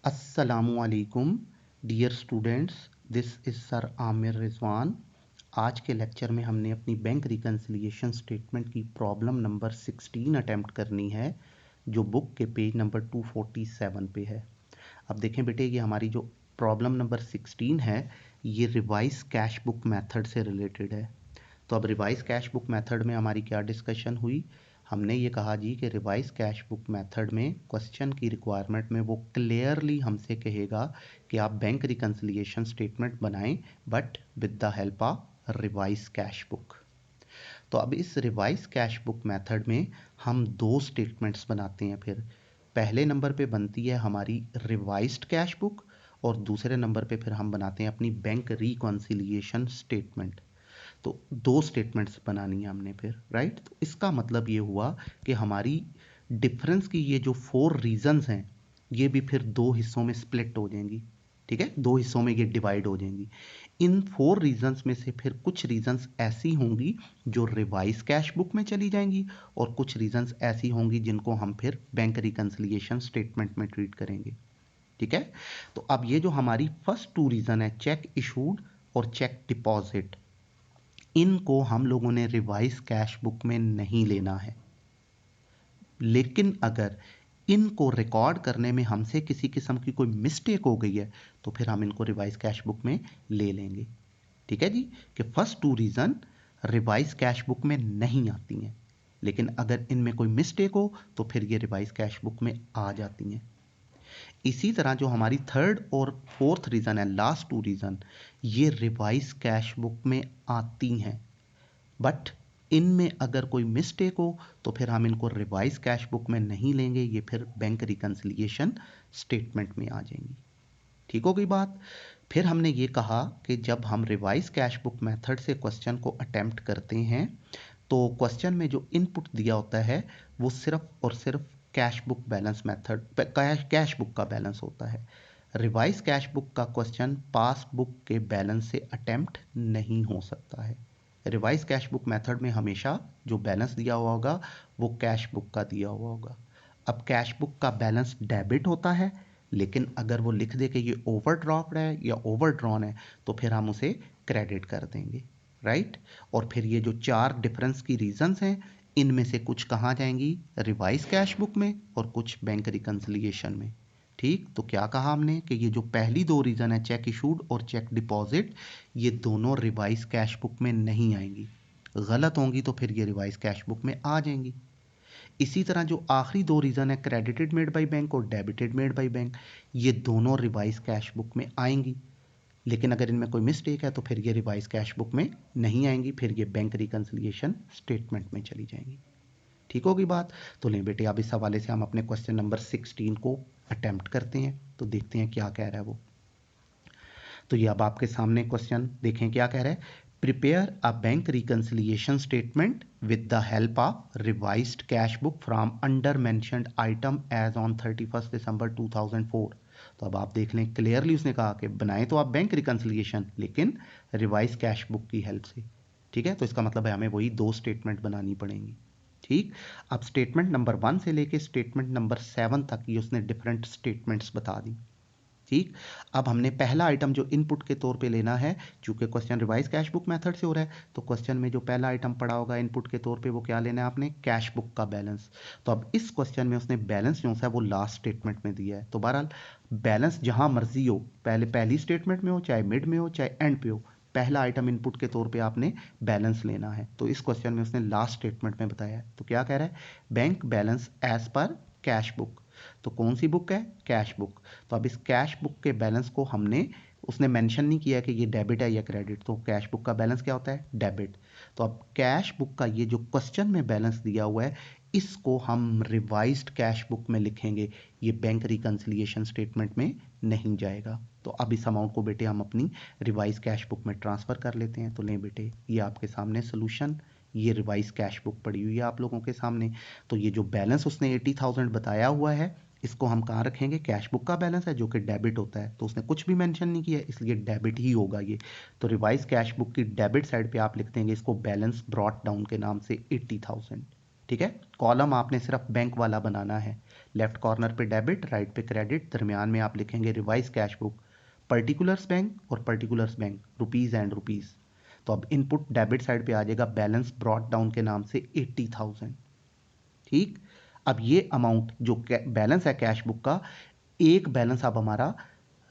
अस्सलामुअलैकुम dear students, this is sir Aamir Rizwan. आज के लेक्चर में हमने अपनी बैंक रिकन्सिलिएशन स्टेटमेंट की प्रॉब्लम नंबर 16 अटैम्प्ट करनी है, जो बुक के पेज नंबर 247 पे है। अब देखें बेटे, ये हमारी जो प्रॉब्लम नंबर 16 है ये रिवाइज कैश बुक मेथड से रिलेटेड है। तो अब रिवाइज कैश बुक मेथड में हमारी क्या डिस्कशन हुई। हमने ये कहा जी कि रिवाइज कैश बुक मेथड में क्वेश्चन की रिक्वायरमेंट में वो क्लियरली हमसे कहेगा कि आप बैंक रिकन्सिलिएशन स्टेटमेंट बनाएं but with the help of revise cash book. तो अब इस रिवाइज कैश बुक मेथड में हम दो स्टेटमेंट्स बनाते हैं। फिर पहले नंबर पे बनती है हमारी रिवाइज्ड कैश बुक और दूसरे नंबर पे फिर हम बनाते हैं अपनी बैंक रिकन्सिलिएशन स्टेटमेंट। तो दो स्टेटमेंट्स बनानी है हमने फिर, राइट। तो इसका मतलब ये हुआ कि हमारी डिफरेंस की ये जो 4 रीजंस हैं ये भी फिर दो हिस्सों में स्प्लिट हो जाएंगी। ठीक है, दो हिस्सों में ये डिवाइड हो जाएंगी। इन 4 रीजंस में से फिर कुछ रीजंस ऐसी होंगी जो रिवाइज कैश बुक में चली जाएंगी और कुछ रीजंस ऐसी होंगी जिनको हम फिर बैंक रिकन्सिलिएशन स्टेटमेंट में ट्रीट करेंगे। ठीक है, तो अब ये जो हमारी फर्स्ट 2 रीजन है, चेक इशूड और चेक डिपॉजिट, इनको हम लोगों ने रिवाइज कैश बुक में नहीं लेना है। लेकिन अगर इनको रिकॉर्ड करने में हमसे किसी किस्म की कोई मिस्टेक हो गई है तो फिर हम इनको रिवाइज कैश बुक में ले लेंगे। ठीक है जी, कि first 2 reason revise cash book में नहीं आती हैं, लेकिन अगर इनमें कोई मिस्टेक हो तो फिर ये रिवाइज कैश बुक में आ जाती हैं। इसी तरह जो हमारी थर्ड और फोर्थ रीजन है, लास्ट 2 रीजन, ये रिवाइज कैश बुक में आती हैं, बट इनमें अगर कोई मिस्टेक हो तो फिर हम इनको रिवाइज कैश बुक में नहीं लेंगे, ये फिर बैंक रिकन्सिलिएशन स्टेटमेंट में आ जाएंगी। ठीक हो गई बात। फिर हमने ये कहा कि जब हम रिवाइज कैश बुक मेथड से क्वेश्चन को अटेम्प्ट करते हैं तो क्वेश्चन में जो इनपुट दिया होता है वो सिर्फ और सिर्फ cash book balance method, cash book का बैलेंस होता है। रिवाइज कैश बुक का क्वेश्चन पासबुक के बैलेंस से अटेम्प्ट नहीं हो सकता है। रिवाइज कैश बुक मेथड में हमेशा जो बैलेंस दिया हुआ होगा वो कैश बुक का दिया हुआ होगा। अब कैश बुक का बैलेंस डेबिट होता है, लेकिन अगर वो लिख दे कि ये ओवरड्राफ्ट है या ओवरड्रॉन है तो फिर हम उसे क्रेडिट कर देंगे, राइट। और फिर ये जो 4 डिफरेंस की रीजंस हैं इनमें से कुछ कहाँ जाएंगी, रिवाइज कैश बुक में और कुछ बैंक रिकन्सिलिएशन में। ठीक, तो क्या कहा हमने कि ये जो पहली 2 रीजन है, चेक इशूड और चेक डिपॉजिट, ये दोनों रिवाइज कैश बुक में नहीं आएंगी। गलत होंगी तो फिर ये रिवाइज कैश बुक में आ जाएंगी। इसी तरह जो आखिरी 2 रीजन है, क्रेडिटेड मेड बाय बैंक और डेबिटेड मेड बाय बैंक, ये दोनों रिवाइज कैश बुक में आएंगी, लेकिन अगर इनमें कोई मिस्टेक है तो फिर ये रिवाइज कैश बुक में नहीं आएंगी, फिर ये बैंक रिकन्सिलिएशन स्टेटमेंट में चली जाएंगी। ठीक होगी बात। तो लें बेटे, अब इस हवाले से हम अपने क्वेश्चन नंबर 16 को अटेम्प्ट करते हैं, तो देखते हैं क्या कह रहा है वो। तो ये अब आपके सामने क्वेश्चन देखें क्या कह रहा है। Prepare a bank reconciliation statement with the help of revised cash book from under mentioned items as on 31 December 2004। तो अब आप देख लें, क्लियरली उसने कहा कि बनाएं तो आप बैंक रिकन्सिलिएशन लेकिन रिवाइज कैश बुक की हेल्प से। ठीक है, तो इसका मतलब है हमें वही 2 स्टेटमेंट बनानी पड़ेंगी। ठीक, अब स्टेटमेंट नंबर 1 से लेके स्टेटमेंट नंबर 7 तक ये उसने डिफरेंट स्टेटमेंट्स बता दी। ठीक, अब हमने पहला आइटम जो इनपुट के तौर पे लेना है, चूंकि question revise cash book method से हो रहा है तो क्वेश्चन में जो पहला आइटम पड़ा होगा इनपुट के तौर पे वो क्या लेना है आपने, कैश बुक का बैलेंस। तो अब इस क्वेश्चन में उसने बैलेंस जो है वो लास्ट स्टेटमेंट में दिया है। तो बहरहाल बैलेंस जहां मर्जी हो, पहले पहली स्टेटमेंट में हो, चाहे मिड में हो, चाहे एंड पे हो, पहला आइटम इनपुट के तौर पे आपने बैलेंस लेना है। तो इस क्वेश्चन में उसने लास्ट स्टेटमेंट में बताया है। तो क्या कह रहा है, बैंक बैलेंस एज पर कैश बुक। तो कौन सी बुक है, कैश बुक। तो अब इस कैश बुक के बैलेंस को हमने, उसने मेंशन नहीं किया कि ये डेबिट है या क्रेडिट, तो कैश बुक का बैलेंस क्या होता है, डेबिट। तो अब कैश बुक का ये जो क्वेश्चन में बैलेंस दिया हुआ है इसको हम रिवाइज्ड कैश बुक में लिखेंगे, ये बैंक रिकन्सिलिएशन स्टेटमेंट में नहीं जाएगा। तो अब इस अमाउंट को बेटे हम अपनी रिवाइज कैश बुक में ट्रांसफर कर लेते हैं। तो लें बेटे, ये आपके सामने सोल्यूशन, ये रिवाइज कैश बुक पड़ी हुई है आप लोगों के सामने। तो ये जो बैलेंस उसने 80,000 बताया हुआ है इसको हम कहाँ रखेंगे, कैश बुक का बैलेंस है जो कि डेबिट होता है, तो उसने कुछ भी मेंशन नहीं किया इसलिए डेबिट ही होगा ये। तो रिवाइज कैश बुक की डेबिट साइड पे आप लिख देंगे इसको बैलेंस ब्रॉट डाउन के नाम से 80,000। ठीक है, कॉलम आपने सिर्फ बैंक वाला बनाना है, लेफ्ट कॉर्नर पे डेबिट, राइट पे क्रेडिट, दरमियान में आप लिखेंगे revise cash book, particulars bank और particulars bank, rupees and rupees. तो अब इनपुट डेबिट साइड पे आ जाएगा बैलेंस ब्रॉट डाउन के नाम से 80,000। ठीक, अब ये अमाउंट जो बैलेंस है कैश बुक का, एक बैलेंस अब हमारा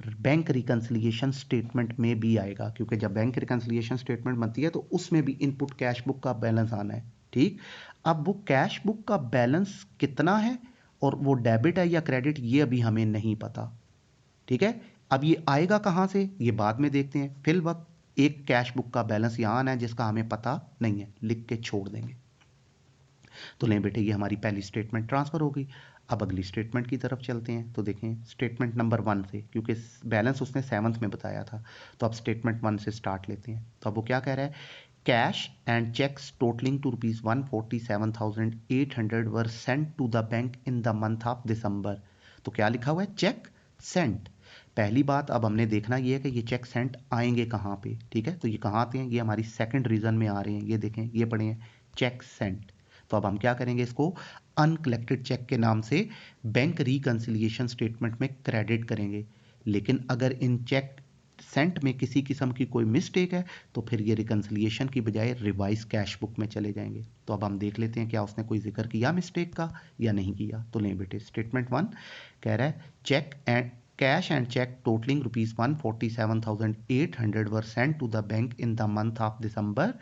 बैंक रिकंसिलिएशन स्टेटमेंट में भी आएगा, क्योंकि जब बैंक रिकंसिलिएशन स्टेटमेंट बनती है तो उसमें भी इनपुट कैश बुक का बैलेंस आना है। ठीक, अब वो कैश बुक का बैलेंस कितना है और वो डेबिट है या क्रेडिट, ये अभी हमें नहीं पता। ठीक है, अब ये आएगा कहाँ से ये बाद में देखते हैं। फिल वक्त एक कैश बुक का बैलेंस यहाँ आना है जिसका हमें पता नहीं है, लिख के छोड़ देंगे। तो लें बेटे, ये हमारी पहली स्टेटमेंट ट्रांसफर हो गई। अब अगली स्टेटमेंट की तरफ चलते हैं। तो देखें स्टेटमेंट नंबर 1 से, क्योंकि बैलेंस उसने 7th में बताया था, तो अब स्टेटमेंट 1 से स्टार्ट लेते हैं। तो अब वो क्या कह रहा है, cash and cheques totalling to ₹147,800 were sent to the bank in the month of December. तो क्या लिखा हुआ है, चेक सेंट। पहली बात अब हमने देखना ये है कि ये चेक सेंट आएंगे कहाँ पे। ठीक है, तो ये कहाँ आते हैं, ये हमारी सेकंड रीजन में आ रहे हैं। ये देखें, ये पढ़े हैं चेक सेंट। तो अब हम क्या करेंगे, इसको अनकलेक्टेड चेक के नाम से बैंक रिकंसिलिएशन स्टेटमेंट में क्रेडिट करेंगे। लेकिन अगर इन चेक सेंट में किसी किस्म की कोई मिस्टेक है तो फिर ये रिकंसिलिएशन की बजाय रिवाइज कैश बुक में चले जाएंगे। तो अब हम देख लेते हैं क्या उसने कोई जिक्र किया मिस्टेक का या नहीं किया। तो लें बेटे, स्टेटमेंट 1 कह रहा है cheque and cash and cheque totalling ₹147,800 were sent to the bank in the month of December,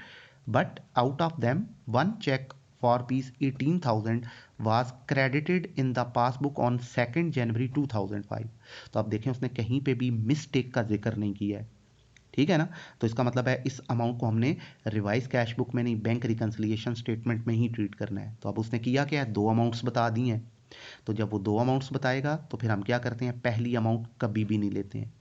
but out of them one cheque for ₹18,000 was credited in the passbook on 2nd January 2005। तो अब देखें उसने कहीं पे भी mistake का जिक्र नहीं किया है। ठीक है ना, तो इसका मतलब है इस अमाउंट को हमने रिवाइज कैश बुक में नहीं, बैंक रिकंसिलिएशन स्टेटमेंट में ही ट्रीट करना है। तो अब उसने किया क्या है, 2 अमाउंट्स बता दी हैं। तो जब वो 2 अमाउंट्स बताएगा तो फिर हम क्या करते हैं, पहली अमाउंट कभी भी नहीं लेते हैं।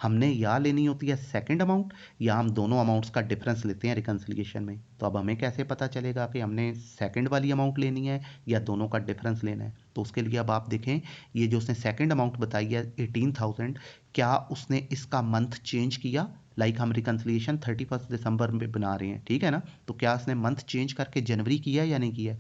हमने या लेनी होती है सेकंड अमाउंट, या हम दोनों अमाउंट्स का डिफरेंस लेते हैं रिकंसिलिएशन में। तो अब हमें कैसे पता चलेगा कि हमने सेकंड वाली अमाउंट लेनी है या दोनों का डिफरेंस लेना है। तो उसके लिए अब आप देखें, ये जो उसने सेकंड अमाउंट बताई है 18,000, क्या उसने इसका मंथ चेंज किया। लाइक हम रिकंसिलिएशन 31 दिसंबर में बना रहे हैं, ठीक है ना, तो क्या उसने मंथ चेंज करके जनवरी किया या नहीं किया।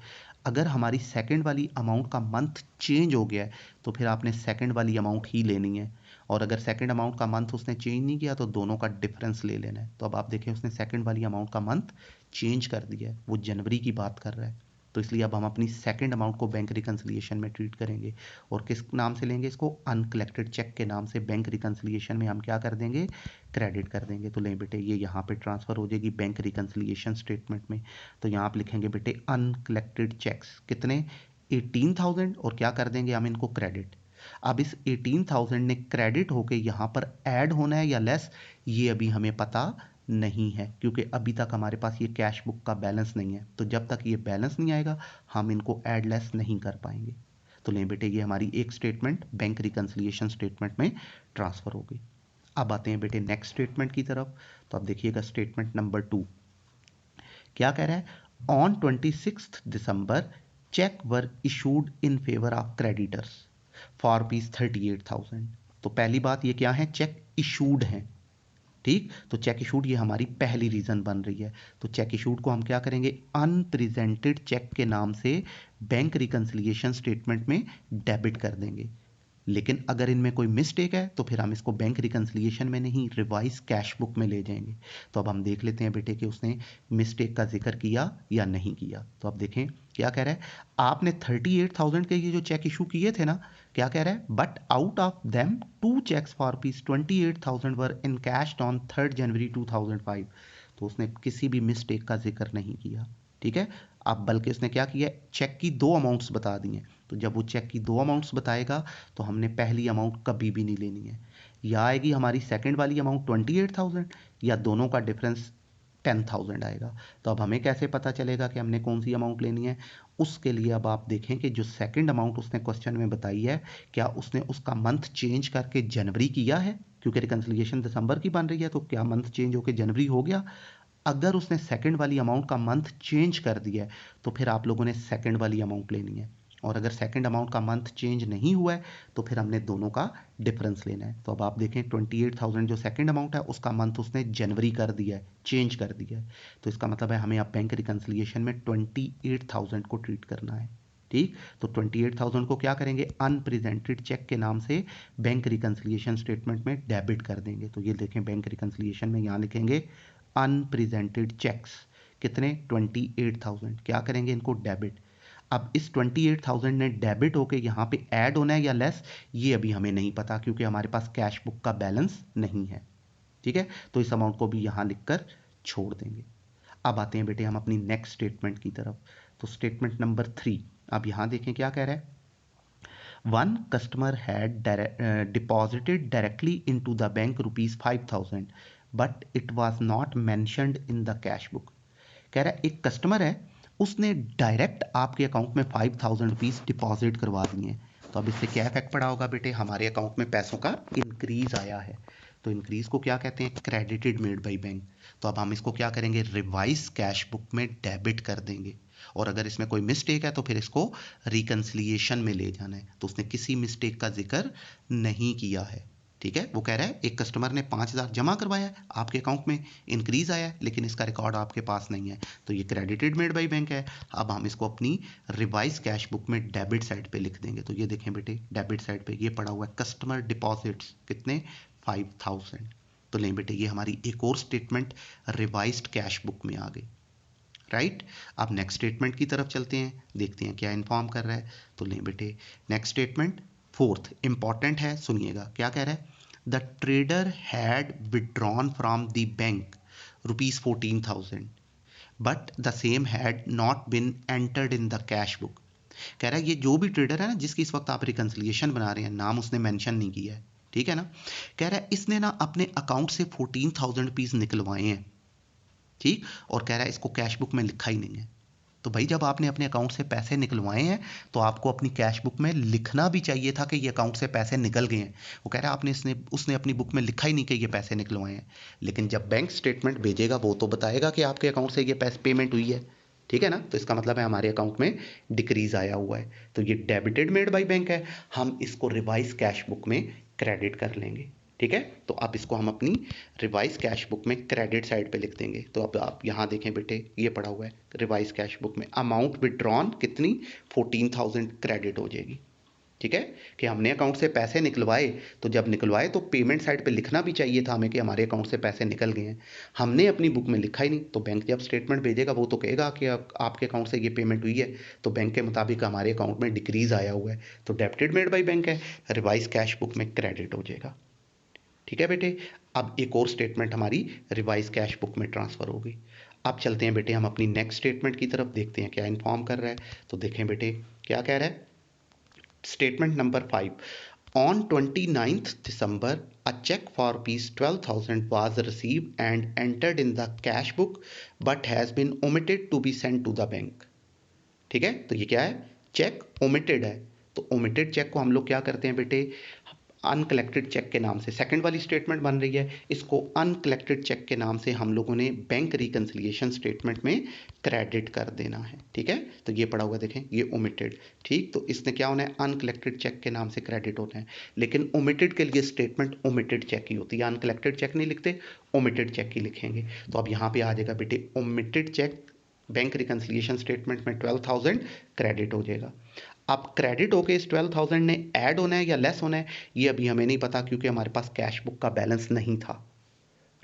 अगर हमारी सेकंड वाली अमाउंट का मंथ चेंज हो गया है तो फिर आपने सेकंड वाली अमाउंट ही लेनी है, और अगर सेकंड अमाउंट का मंथ उसने चेंज नहीं किया तो दोनों का डिफरेंस ले लेना है। तो अब आप देखें उसने सेकंड वाली अमाउंट का मंथ चेंज कर दिया है, वो जनवरी की बात कर रहा है। तो इसलिए अब हम अपनी सेकंड अमाउंट को बैंक रिकंसिलिएशन में ट्रीट करेंगे, और किस नाम से लेंगे इसको, अनकलेक्टेड चेक के नाम से बैंक रिकंसिलिएशन में हम क्या कर देंगे, क्रेडिट कर देंगे। तो लें बेटे, ये यहाँ पे ट्रांसफर हो जाएगी बैंक रिकंसिलिएशन स्टेटमेंट में। तो यहाँ आप लिखेंगे बेटे अनकलेक्टेड चेक्स कितने, 18,000, और क्या कर देंगे हम इनको क्रेडिट। अब इस 18,000 ने क्रेडिट होके यहाँ पर ऐड होना है या लेस, ये अभी हमें पता नहीं है, क्योंकि अभी तक हमारे पास ये कैश बुक का बैलेंस नहीं है। तो जब तक ये बैलेंस नहीं आएगा हम इनको ऐड लेस नहीं कर पाएंगे। तो लें बेटे, ये हमारी एक स्टेटमेंट बैंक रिकंसिलिएशन स्टेटमेंट में ट्रांसफर हो गई। अब आते हैं बेटे नेक्स्ट स्टेटमेंट की तरफ। तो अब देखिएगा स्टेटमेंट नंबर 2 क्या कह रहा है, on 26 December cheque were issued in favour of creditors for ₹38,000। तो पहली बात ये क्या है, चेक इशूड हैं। ठीक, तो चेक इशूड ये हमारी पहली रीजन बन रही है। तो चेक इशूड को हम क्या करेंगे, अनप्रेजेंटेड चेक के नाम से बैंक रिकंसिलिएशन स्टेटमेंट में डेबिट कर देंगे। लेकिन अगर इनमें कोई मिस्टेक है तो फिर हम इसको बैंक रिकंसिलिएशन में नहीं, रिवाइज कैश बुक में ले जाएंगे। तो अब हम देख लेते हैं बेटे कि उसने मिस्टेक का जिक्र किया या नहीं किया। तो अब देखें क्या कह रहा है, आपने 38,000 के ये जो चेक इशू किए थे ना, क्या कह रहा है, but out of them 2 cheques for ₹28,000 were in cash on 3rd January 2005। तो उसने किसी भी मिस्टेक का जिक्र नहीं किया। ठीक है, अब बल्कि उसने क्या किया, चेक की 2 अमाउंट्स बता दी हैं। तो जब वो चेक की 2 अमाउंट्स बताएगा तो हमने पहली अमाउंट कभी भी नहीं लेनी है, या आएगी हमारी सेकंड वाली अमाउंट 28,000 या दोनों का डिफरेंस 10,000 आएगा। तो अब हमें कैसे पता चलेगा कि हमने कौन सी अमाउंट लेनी है। उसके लिए अब आप देखें कि जो सेकंड अमाउंट उसने क्वेश्चन में बताई है, क्या उसने उसका मंथ चेंज करके जनवरी किया है, क्योंकि रिकंसिलिएशन दिसंबर की बन रही है, तो क्या मंथ चेंज होकर जनवरी हो गया। अगर उसने सेकंड वाली अमाउंट का मंथ चेंज कर दिया है तो फिर आप लोगों ने सेकंड वाली अमाउंट लेनी है, और अगर सेकंड अमाउंट का मंथ चेंज नहीं हुआ है तो फिर हमने दोनों का डिफरेंस लेना है। तो अब आप देखें 28,000 जो सेकंड अमाउंट है उसका मंथ उसने जनवरी कर दिया है, चेंज कर दिया है। तो इसका मतलब है हमें अब बैंक रिकंसिलिएशन में 28,000 को ट्रीट करना है। ठीक, तो 28,000 को क्या करेंगे, अनप्रेजेंटेड चेक के नाम से बैंक रिकंसिलिएशन स्टेटमेंट में डेबिट कर देंगे। तो ये देखें बैंक रिकंसिलिएशन में यहाँ लिखेंगे अनप्रेजेंटेड चेक्स कितने, 28,000, क्या करेंगे इनको डेबिट। अब इस 28,000 ने डेबिट होके यहाँ पे ऐड होना है या लेस, ये अभी हमें नहीं पता क्योंकि हमारे पास कैश बुक का बैलेंस नहीं है। ठीक है, तो इस अमाउंट को भी यहाँ लिखकर छोड़ देंगे। अब आते हैं बेटे हम अपनी नेक्स्ट स्टेटमेंट की तरफ। तो स्टेटमेंट नंबर 3, अब यहाँ देखें क्या कह रहा है, one customer had deposited directly into the bank ₹5,000 but it was not mentioned in the cash book. कह रहा है एक कस्टमर है, उसने डायरेक्ट आपके अकाउंट में ₹5,000 डिपॉजिट करवा दिए। तो अब इससे क्या इफेक्ट पड़ा होगा बेटे, हमारे अकाउंट में पैसों का इंक्रीज आया है। तो इंक्रीज को क्या कहते हैं, क्रेडिटेड मेड बाई बैंक। तो अब हम इसको क्या करेंगे, रिवाइज कैश बुक में डेबिट कर देंगे। और अगर इसमें कोई मिस्टेक है तो फिर इसको रिकंसिलिएशन में ले जाना है। तो उसने किसी मिस्टेक का जिक्र नहीं किया है। ठीक है, वो कह रहा है एक कस्टमर ने 5,000 जमा करवाया है आपके अकाउंट में, इंक्रीज आया है, लेकिन इसका रिकॉर्ड आपके पास नहीं है, तो ये क्रेडिटेड मेड बाई बैंक है। अब हम इसको अपनी रिवाइज कैश बुक में डेबिट साइड पे लिख देंगे। तो ये देखें बेटे, डेबिट साइड पे ये पड़ा हुआ है कस्टमर डिपॉजिट्स कितने, 5,000। तो लें बेटे, ये हमारी एक और स्टेटमेंट रिवाइज्ड कैश बुक में आ गई। राइट, अब नेक्स्ट स्टेटमेंट की तरफ चलते हैं, देखते हैं क्या इन्फॉर्म कर रहा है। तो लें बेटे, नेक्स्ट स्टेटमेंट 4th इंपॉर्टेंट है, सुनिएगा क्या कह रहा है, the trader had withdrawn from the bank ₹14,000 but the same had not been entered in the cash book. कह रहा है ये जो भी ट्रेडर है ना, जिसकी इस वक्त आप रिकंसिलिएशन बना रहे हैं, नाम उसने मेंशन नहीं किया है, ठीक है ना। कह रहा है इसने ना अपने अकाउंट से ₹14,000 निकलवाए हैं, ठीक, और कह रहा है इसको कैश बुक में लिखा ही नहीं है। तो भाई जब आपने अपने अकाउंट से पैसे निकलवाए हैं तो आपको अपनी कैश बुक में लिखना भी चाहिए था कि ये अकाउंट से पैसे निकल गए हैं। वो कह रहा है उसने अपनी बुक में लिखा ही नहीं कि ये पैसे निकलवाए हैं। लेकिन जब बैंक स्टेटमेंट भेजेगा वो तो बताएगा कि आपके अकाउंट से ये पैसे पेमेंट हुई है, ठीक है ना। तो इसका मतलब है हमारे अकाउंट में डिक्रीज आया हुआ है। तो ये डेबिटेड मेड बाई बैंक है, हम इसको रिवाइज कैश बुक में क्रेडिट कर लेंगे। ठीक है, तो अब इसको हम अपनी रिवाइज कैश बुक में क्रेडिट साइड पे लिख देंगे। तो अब आप यहाँ देखें बेटे, ये पड़ा हुआ है रिवाइज कैश बुक में अमाउंट विड्रॉन कितनी, 14,000 क्रेडिट हो जाएगी। ठीक है, कि हमने अकाउंट से पैसे निकलवाए, तो जब निकलवाए तो पेमेंट साइड पे लिखना भी चाहिए था हमें कि हमारे अकाउंट से पैसे निकल गए हैं। हमने अपनी बुक में लिखा ही नहीं, तो बैंक जब स्टेटमेंट भेजेगा वो तो कहेगा कि आपके अकाउंट से ये पेमेंट हुई है, तो बैंक के मुताबिक हमारे अकाउंट में डिक्रीज आया हुआ है, तो डेबिटेड मेड बाई बैंक है, रिवाइज कैश बुक में क्रेडिट हो जाएगा। ठीक है बेटे, अब एक और स्टेटमेंट हमारी रिवाइज कैश बुक में ट्रांसफर होगी। अब चलते हैं बेटे हम अपनी नेक्स्ट स्टेटमेंट की तरफ, देखते हैं क्या इन्फॉर्म कर रहा है। तो देखें बेटे क्या कह रहा है, statement number 5, on 29th December a check for ₹12,000 was received and entered in the cash book but has been omitted to be sent to the bank। ठीक है, तो ये क्या है, चेक ओमिटेड है। तो ओमिटेड चेक को हम लोग क्या करते हैं बेटे, अनकलेक्टेड चेक के नाम से, सेकंड वाली स्टेटमेंट बन रही है, इसको अनकलेक्टेड चेक के नाम से हम लोगों ने बैंक रिकंसिलिएशन स्टेटमेंट में क्रेडिट कर देना है। ठीक है, तो ये पड़ा हुआ देखें, ये ओमिटेड, ठीक, तो इसने क्या होना है, अनकलेक्टेड चेक के नाम से क्रेडिट होना है। लेकिन ओमिटेड के लिए स्टेटमेंट ओमिटेड चेक ही होती है, अनकलेक्टेड चेक नहीं लिखते, ओमिटेड चेक ही लिखेंगे। तो अब यहाँ पे आ जाएगा बेटे omitted cheque, bank reconciliation statement में 12,000 क्रेडिट हो जाएगा। अब क्रेडिट होके इस 12,000 ने ऐड होना है या लेस होना है, ये अभी हमें नहीं पता क्योंकि हमारे पास कैश बुक का बैलेंस नहीं था।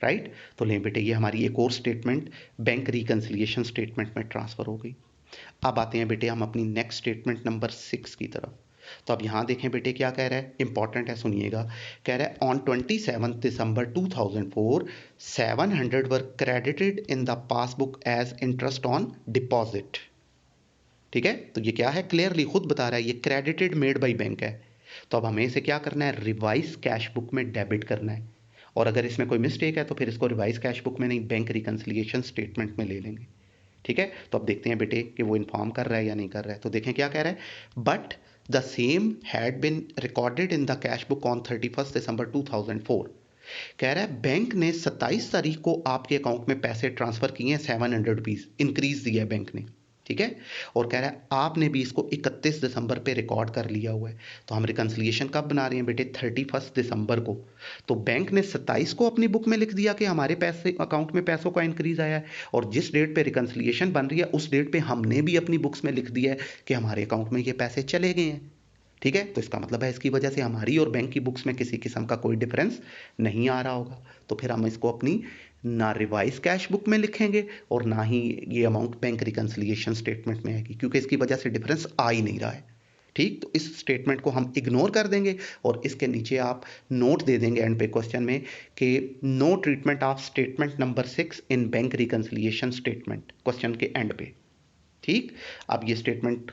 राइट, तो लें बेटे, ये हमारी एक और स्टेटमेंट बैंक रिकंसिलिएशन स्टेटमेंट में ट्रांसफर हो गई। अब आते हैं बेटे हम अपनी नेक्स्ट स्टेटमेंट नंबर 6 की तरफ। तो अब यहाँ देखें बेटे क्या कह रहा है, इंपॉर्टेंट है, सुनिएगा। कह रहा है on 27 December 2004 700 were credited in the passbook as interest on deposit. ठीक है, तो ये क्या है, क्लियरली खुद बता रहा है ये क्रेडिटेड मेड बाई बैंक है। तो अब हमें इसे क्या करना है, रिवाइज कैश बुक में डेबिट करना है। और अगर इसमें कोई मिस्टेक है तो फिर इसको रिवाइज कैश बुक में नहीं, बैंक रिकंसिलिएशन स्टेटमेंट में ले लेंगे। ठीक है, तो अब देखते हैं बेटे कि वो इन्फॉर्म कर रहा है या नहीं कर रहा है। तो देखें क्या कह रहा है, but the same had been recorded in the cash book on 31 December 2004। कह रहा है बैंक ने 27 तारीख को आपके अकाउंट में पैसे ट्रांसफर किए हैं ₹700, इंक्रीज दिया है बैंक ने। ठीक है। और कह रहा है आपने भी इसको 31 दिसंबर पे रिकॉर्ड कर लिया हुआ है। तो हम रिकन्सिलिएशन कब बना रहे हैं बेटे? 31 दिसंबर को। तो बैंक ने 27 को अपनी बुक में लिख दिया कि हमारे पैसे अकाउंट में पैसों का इंक्रीज आया है, और जिस डेट पे रिकन्सिलिएशन बन रही है उस डेट पे हमने भी अपनी बुक्स में लिख दिया है कि हमारे अकाउंट में ये पैसे चले गए हैं। ठीक है। तो इसका मतलब है इसकी वजह से हमारी और बैंक की बुक्स में किसी किस्म का कोई डिफरेंस नहीं आ रहा होगा। तो फिर हम इसको अपनी ना रिवाइज कैश बुक में लिखेंगे और ना ही ये अमाउंट बैंक रिकन्सिलिएशन स्टेटमेंट में आएगी, क्योंकि इसकी वजह से डिफरेंस आ ही नहीं रहा है। ठीक। तो इस स्टेटमेंट को हम इग्नोर कर देंगे और इसके नीचे आप नोट दे देंगे एंड पे क्वेश्चन में कि no treatment of statement number 6 in bank reconciliation statement, question के एंड पे। ठीक। अब ये स्टेटमेंट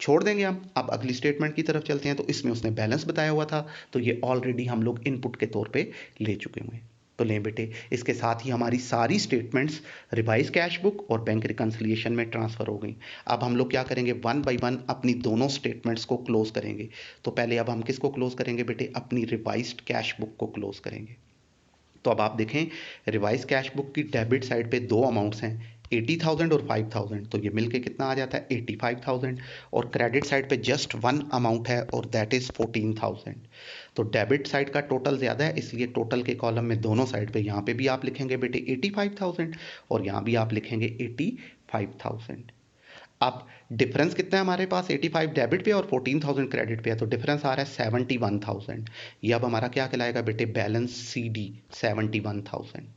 छोड़ देंगे हम। अब अगली स्टेटमेंट की तरफ चलते हैं। तो इसमें उसने बैलेंस बताया हुआ था, तो ये ऑलरेडी हम लोग इनपुट के तौर पे ले चुके हुए हैं। तो लें बेटे, इसके साथ ही हमारी सारी स्टेटमेंट्स रिवाइज कैश बुक और बैंक रिकन्सिलिएशन में ट्रांसफर हो गई। अब हम लोग क्या करेंगे? वन बाय वन अपनी दोनों स्टेटमेंट्स को क्लोज करेंगे। तो पहले अब हम किसको क्लोज करेंगे बेटे? अपनी रिवाइज्ड कैश बुक को क्लोज करेंगे। तो अब आप देखें, रिवाइज कैश बुक की डेबिट साइड पे दो अमाउंट्स हैं, 80,000 और 5,000। तो ये मिलके कितना आ जाता है? 85,000। और क्रेडिट साइड पे जस्ट वन अमाउंट है और दैट इज 14,000। तो डेबिट साइड का टोटल ज़्यादा है, इसलिए टोटल के कॉलम में दोनों साइड पे, यहाँ पे भी आप लिखेंगे बेटे 85,000 और यहाँ भी आप लिखेंगे 85,000। अब डिफरेंस कितना है हमारे पास? 85 डेबिट पे और 14,000 क्रेडिट पे है, तो डिफरेंस आ रहा है 71,000। ये अब हमारा क्या कहलाएगा बेटे? Balance C D 71,000।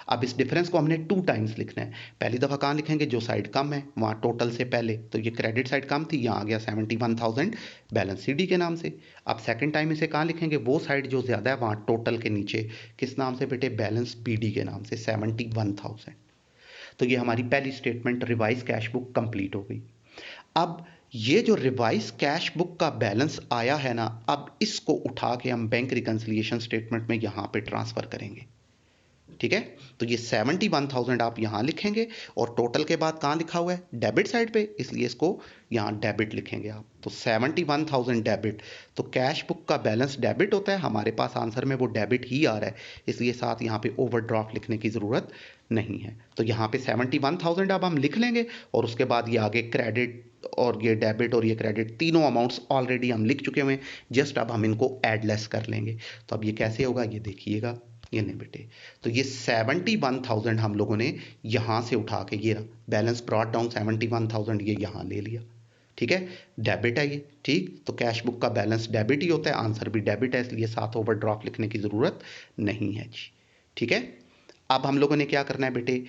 अब इस डिफरेंस को हमने 2 टाइम्स लिखना है। पहली दफ़ा कहाँ लिखेंगे? जो साइड कम है वहाँ टोटल से पहले, तो ये क्रेडिट साइड कम थी, यहाँ आ गया 71,000 बैलेंस सी डी के नाम से। अब सेकंड टाइम इसे कहाँ लिखेंगे? वो साइड जो ज़्यादा है वहाँ टोटल के नीचे, किस नाम से बेटे? बैलेंस बी डी के नाम से, 71,000। तो ये हमारी पहली statement revise cash book complete हो गई। अब ये जो रिवाइज कैश बुक का बैलेंस आया है ना, अब इसको उठा के हम बैंक रिकन्सिलिएशन स्टेटमेंट में यहाँ पे ट्रांसफर करेंगे। ठीक है। तो ये 71,000 आप यहाँ लिखेंगे और टोटल के बाद कहाँ लिखा हुआ है? डेबिट साइड पे, इसलिए इसको यहाँ डेबिट लिखेंगे आप। तो 71,000 डेबिट, तो कैश बुक का बैलेंस डेबिट होता है, हमारे पास आंसर में वो डेबिट ही आ रहा है, इसलिए साथ यहाँ पे ओवरड्राफ्ट लिखने की ज़रूरत नहीं है। तो यहाँ पे 71,000 अब हम लिख लेंगे और उसके बाद ये आगे क्रेडिट और ये डेबिट और ये क्रेडिट, तीनों अमाउंट्स ऑलरेडी हम लिख चुके हुए हैं, जस्ट अब हम इनको एड लेस कर लेंगे। तो अब ये कैसे होगा? ये देखिएगा, ये नहीं बेटे। तो ये 71,000 हम लोगों ने यहाँ से उठा के, ये बैलेंस ब्रॉट डाउन 71,000 ये यहाँ ले लिया। ठीक है। डेबिट है ये। ठीक। तो कैश बुक का बैलेंस डेबिट ही होता है, आंसर भी डेबिट है, इसलिए साथ ओवरड्राफ्ट लिखने की ज़रूरत नहीं है जी। ठीक है। अब हम लोगों ने क्या करना है बेटे?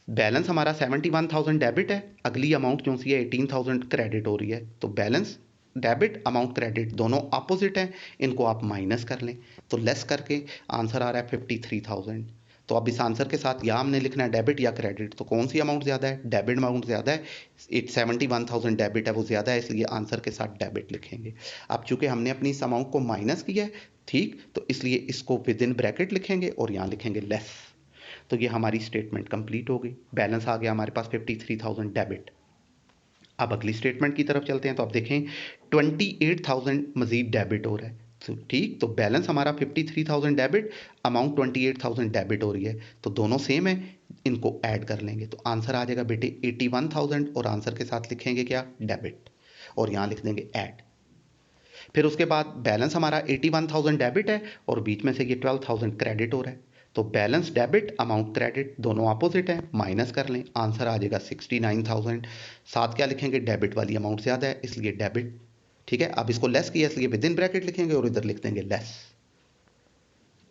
बैलेंस हमारा 71,000 डेबिट है, अगली अमाउंट जो सी है 18,000 क्रेडिट हो रही है। तो बैलेंस डेबिट, अमाउंट क्रेडिट, दोनों अपोजिट हैं, इनको आप माइनस कर लें। तो लेस करके आंसर आ रहा है 53,000। तो अब इस आंसर के साथ या हमने लिखना है डेबिट या क्रेडिट, तो कौन सी अमाउंट ज़्यादा है? डेबिट अमाउंट ज़्यादा है, 71,000 डेबिट है, वो ज़्यादा है, इसलिए आंसर के साथ डेबिट लिखेंगे। अब चूंकि हमने अपनी इस अमाउंट को माइनस किया है, ठीक, तो इसलिए इसको विद इन ब्रैकेट लिखेंगे और यहाँ लिखेंगे लेस। तो ये हमारी स्टेटमेंट कंप्लीट हो गई। बैलेंस आ गया हमारे पास 53,000 डेबिट। अब अगली स्टेटमेंट की तरफ चलते हैं। तो आप देखें 28,000 मजीद डेबिट हो रहा है। तो ठीक, तो बैलेंस हमारा 53,000 डेबिट, अमाउंट 28,000 डेबिट हो रही है, तो दोनों सेम है, इनको ऐड कर लेंगे। तो आंसर आ जाएगा बेटे 81,000 और आंसर के साथ लिखेंगे क्या? डेबिट, और यहाँ लिख देंगे ऐड। फिर उसके बाद बैलेंस हमारा 81,000 डेबिट है और बीच में से ये 12,000 क्रेडिट हो रहा है। तो बैलेंस डेबिट, अमाउंट क्रेडिट, दोनों अपोजिट हैं, माइनस कर लें, आंसर आ जाएगा 69,000। साथ क्या लिखेंगे? डेबिट वाली अमाउंट ज़्यादा है, इसलिए डेबिट। ठीक है। अब इसको लेस किया, इसलिए विद इन ब्रैकेट लिखेंगे और इधर लिख देंगे लेस।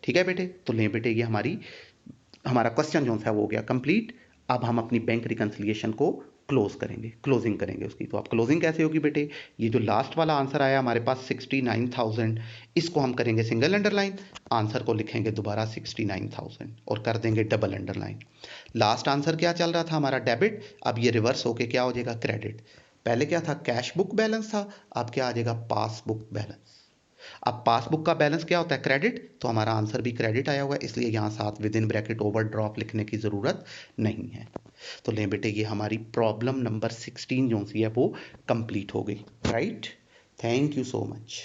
ठीक है बेटे। तो लें बेटे, ये हमारा क्वेश्चन जो सा वो हो गया कंप्लीट। अब हम अपनी बैंक रिकन्सिलिएशन को क्लोज करेंगे, क्लोजिंग करेंगे उसकी। तो अब क्लोजिंग कैसे होगी बेटे? ये जो लास्ट वाला आंसर आया हमारे पास 69,000, इसको हम करेंगे सिंगल अंडरलाइन, आंसर को लिखेंगे दोबारा 69,000 और कर देंगे डबल अंडरलाइन। लास्ट आंसर क्या चल रहा था हमारा? डेबिट, अब ये रिवर्स होके क्या हो जाएगा? क्रेडिट। पहले क्या था? कैश बुक बैलेंस था, अब क्या आ जाएगा? Passbook balance. अब पासबुक का बैलेंस क्या होता है? क्रेडिट, तो हमारा आंसर भी क्रेडिट आया हुआ है, इसलिए यहाँ साथ विद इन ब्रैकेट ओवरड्राफ्ट लिखने की ज़रूरत नहीं है। तो लें बेटे, ये हमारी प्रॉब्लम नंबर 16 जो सी है वो कंप्लीट हो गई। Right. Thank you so much.